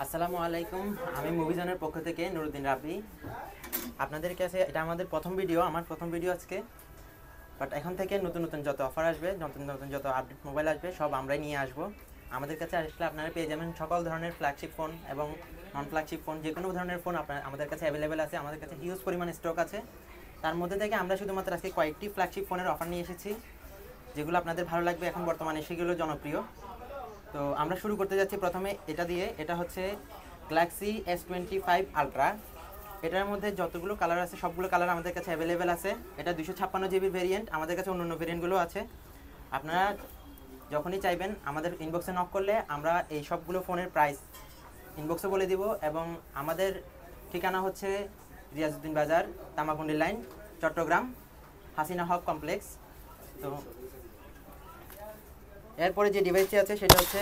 আসসালামু আলাইকুম। আমি মুভিজনের পক্ষ থেকে নুরুদ্দিন রাব্বি। আপনাদের কাছে এটা আমাদের প্রথম ভিডিও, আমার প্রথম ভিডিও আজকে। বাট এখন থেকে নতুন নতুন যত অফার আসবে, নতুন নতুন যত আপডেট মোবাইল আসবে, সব আমরাই নিয়ে আসবো। আমাদের কাছে আসলে আপনারা পেয়ে যাবেন সকল ধরনের ফ্ল্যাগশিপ ফোন এবং নন ফ্ল্যাগশিপ ফোন, যে কোনো ধরনের ফোন আমাদের কাছে অ্যাভেলেবেল আছে। আমাদের কাছে হিউজ পরিমাণ স্টক আছে। তার মধ্যে থেকে আমরা শুধুমাত্র আজকে কয়েকটি ফ্ল্যাগশিপ ফোনের অফার নিয়ে এসেছি, যেগুলো আপনাদের ভালো লাগবে। এখন বর্তমানে সেগুলো জনপ্রিয়। তো আমরা শুরু করতে যাচ্ছি প্রথমে এটা দিয়ে। এটা হচ্ছে গ্যালাক্সি S25 আলট্রা। এটার মধ্যে যতগুলো কালার আছে সবগুলো কালার আমাদের কাছে অ্যাভেলেবেল আছে। এটা 256 GB ভেরিয়েন্ট, আমাদের কাছে অন্য অন্য ভেরিয়েন্টগুলো আছে। আপনারা যখনই চাইবেন আমাদের ইনবক্সে নক করলে আমরা এই সবগুলো ফোনের প্রাইস ইনবক্সে বলে দিব। এবং আমাদের ঠিকানা হচ্ছে রিয়াজউদ্দিন বাজার, তামাকুন্ডি লাইন, চট্টগ্রাম, হাসিনা হক কমপ্লেক্স। তো এরপরে যে ডিভাইসটি আছে সেটা হচ্ছে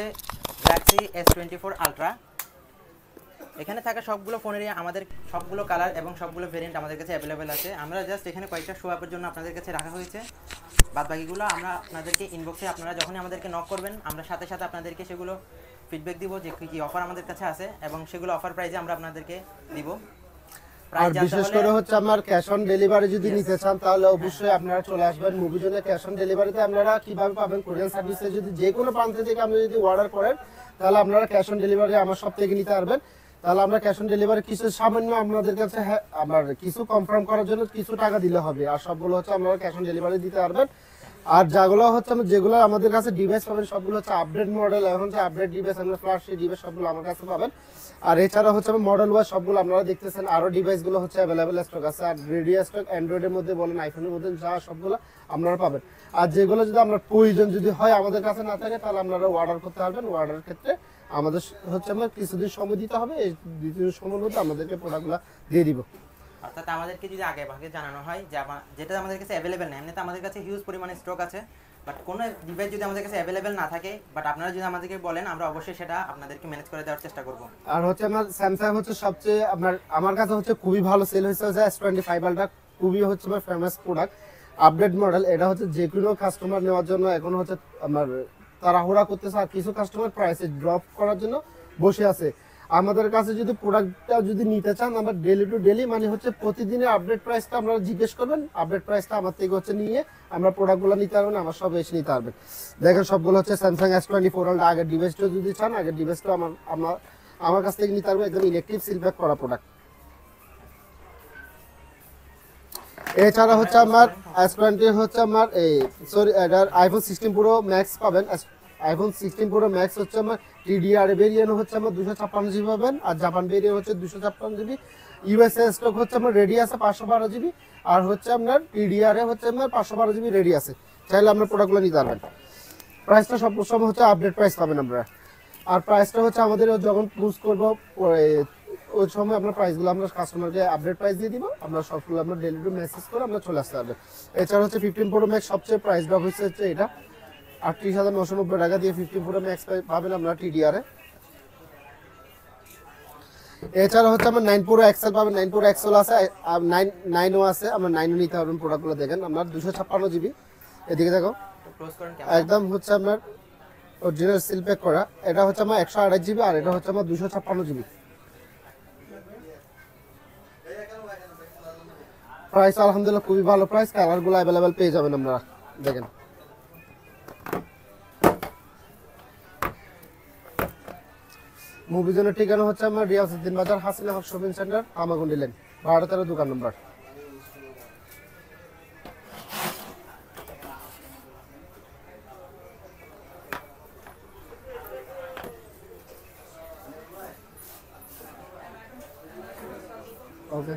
গ্যালাক্সি S24 আলট্রা। এখানে থাকা সবগুলো ফোনেরই আমাদের সবগুলো কালার এবং সবগুলো ভেরিয়েন্ট আমাদের কাছে অ্যাভেলেবেল আছে। আমরা জাস্ট এখানে কয়েকটা শো আপের জন্য আপনাদের কাছে রাখা হয়েছে। বাদ বাকিগুলো আমরা আপনাদেরকে ইনবক্সে, আপনারা যখনই আমাদেরকে নক করবেন আমরা সাথে সাথে আপনাদেরকে সেগুলো ফিডব্যাক দিব যে কী কী অফার আমাদের কাছে আছে, এবং সেগুলো অফার প্রাইসে আমরা আপনাদেরকে দিব। আর বিশেষ করে হচ্ছে আমার ক্যাশ অন ডেলিভারি যদি নিতে চান তাহলে অবশ্যই আপনারা চলে আসবেন মুভিজনে। ক্যাশ অন ডেলিভারিতে আপনারা কিভাবে পাবেন, কোরিয়ান সার্ভিসে যদি যে কোনো প্রান্ত থেকে আপনি যদি অর্ডার করেন তাহলে আপনারা ক্যাশ অন ডেলিভারি আমার সব থেকে নিতে পারবেন। তাহলে আমরা ক্যাশ অন ডেলিভারি কিছু সামান্য আপনাদের কাছে আমার কিছু কনফার্ম করার জন্য কিছু টাকা দিলে হবে, আর সবগুলো হচ্ছে আপনারা ক্যাশ অন ডেলিভারি দিতে পারবেন। আর যেগুলো হচ্ছে যেগুলো আমাদের কাছে ডিভাইস পাবেন সবগুলো হচ্ছে আপডেট মডেল, এখন যে আপডেট ডিভাইস আমরা ফ্ল্যাশ ডিভাইস সবগুলো আমার কাছে পাবেন। আর এছাড়া হচ্ছে মডেল ওয়াইজ সবগুলো আপনারা দেখতেছেন, আরও ডিভাইসগুলো হচ্ছে অ্যাভেলেবেল স্টক আছে। আর রেডি স্টক অ্যান্ড্রয়েডের মধ্যে বলেন, আইফোনের মধ্যে যা সবগুলো আপনারা পাবেন। আর যেগুলো যদি আপনার প্রয়োজন যদি হয় আমাদের কাছে না থাকে তাহলে আপনারা অর্ডার করতে পারবেন। অর্ডারের ক্ষেত্রে আমাদের হচ্ছে আমরা কিছুদিন সময় দিতে হবে, এই 2 দিন সময়ের মধ্যে আমাদেরকে প্রোডাক্টগুলো দিয়ে দিব। অর্থাৎ আমাদেরকে যদি আগে ভাগে জানানো হয় যে যেটা আমাদের কাছে অ্যাভেলেবেল নেই, এমনিতে আমাদের কাছে হিউজ পরিমাণে স্টক আছে। বাট কোনো ডিভাইস যদি আমাদের কাছে অ্যাভেলেবেল না থাকে, বাট আপনারা যদি আমাদেরকে বলেন, আমরা অবশ্যই সেটা আপনাদেরকে ম্যানেজ করে দেওয়ার চেষ্টা করব। আর হচ্ছে আমার স্যামসাং হচ্ছে সবচেয়ে আমার কাছে হচ্ছে খুবই ভালো সেল হয়েছে যে S25 আলট্রা, খুবই হচ্ছে আমার ফেমাস প্রোডাক্ট, আপডেট মডেল। এটা হচ্ছে যে কোনো কাস্টমার নেওয়ার জন্য এখন হচ্ছে আমার তাড়াহুড়া করতেছে, আর কিছু কাস্টমার প্রাইসে ড্রপ করার জন্য বসে আছে। আমাদের কাছে যদি প্রোডাক্টটা যদি নিতে চান, আমরা ডেলি টু ডেলি মানে হচ্ছে প্রতিদিনের আপডেট প্রাইসটা আপনারা জিজ্ঞেস করবেন, আপডেট প্রাইসটা আমার থেকে হচ্ছে নিয়ে আমরা প্রোডাক্টগুলো নিতে পারবেন, আমার সব এসে নিতে পারবেন। দেখেন সবগুলো হচ্ছে স্যামসাং S24 আলট্রা। আগের ডিভাইসটা যদি চান আগের ডিভাইসটা আমার কাছ থেকে নিতে পারবেন, একদম ইলেকট্রিক সিল প্যাক করা প্রোডাক্ট। এছাড়া হচ্ছে আমার S20 হচ্ছে আমার এটার আইফোন 16 প্রো ম্যাক্স পাবেন। আইফোন 16 প্রো ম্যাক্স হচ্ছে আমার TDR ভেরিয়েন্ট হচ্ছে আমার 256GB পাবেন, আর জাপান ভেরিয়েন্ট হচ্ছে 256GB। ইউএসএ স্টক হচ্ছে আমার রেডি আছে 512GB, আর হচ্ছে আপনার TDR হচ্ছে আমার 512GB রেডি আছে। চাইলে আপনার প্রোডাক্টগুলো নিতে পারবেন। প্রাইসটা সবসময় হচ্ছে আপডেট প্রাইস পাবেন আপনারা। আর প্রাইসটা হচ্ছে আমাদের যখন পুশ করবো ওই সময় আপনার প্রাইসগুলো আমরা কাস্টমারকে আপডেট প্রাইস দিয়ে দিব, আমরা সবগুলো আমরা ডেলিভারি মেসেজ করে আমরা চলে আসতে পারবেন। এছাড়া হচ্ছে 15 প্রো ম্যাক্স সবচেয়ে প্রাইস ড্রপ হচ্ছে এটা 38,990 টাকা দিয়ে 15 প্রো ম্যাক্স পাবেন আপনারা TDR-এ। এছাড়া হচ্ছে আমার 9 প্রো এক্সেল পাবেন, 9 প্রো এক্সেল আছে, 9ও আছে, আমরা 9ও নিতে পারবেন। প্রোডাক্টগুলো দেখেন আপনার 256GB, এদিকে দেখো একদম হচ্ছে আপনার অরিজিনাল সিল প্যাক করা। এটা হচ্ছে আমার 128GB, আর এটা হচ্ছে আমার 256GB। প্রাইস আলহামদুলিল্লাহ খুবই ভালো প্রাইস, কালারগুলো অ্যাভেলেবেল পেয়ে যাবেন আপনারা। দেখেন মুভিজনের ঠিকানা হচ্ছে আমার রিয়াজউদ্দিন বাজার, হাসিনা হক শপিং সেন্টার, তামাকুন্ডি লেন, 12 দোকান নম্বর। ওকে।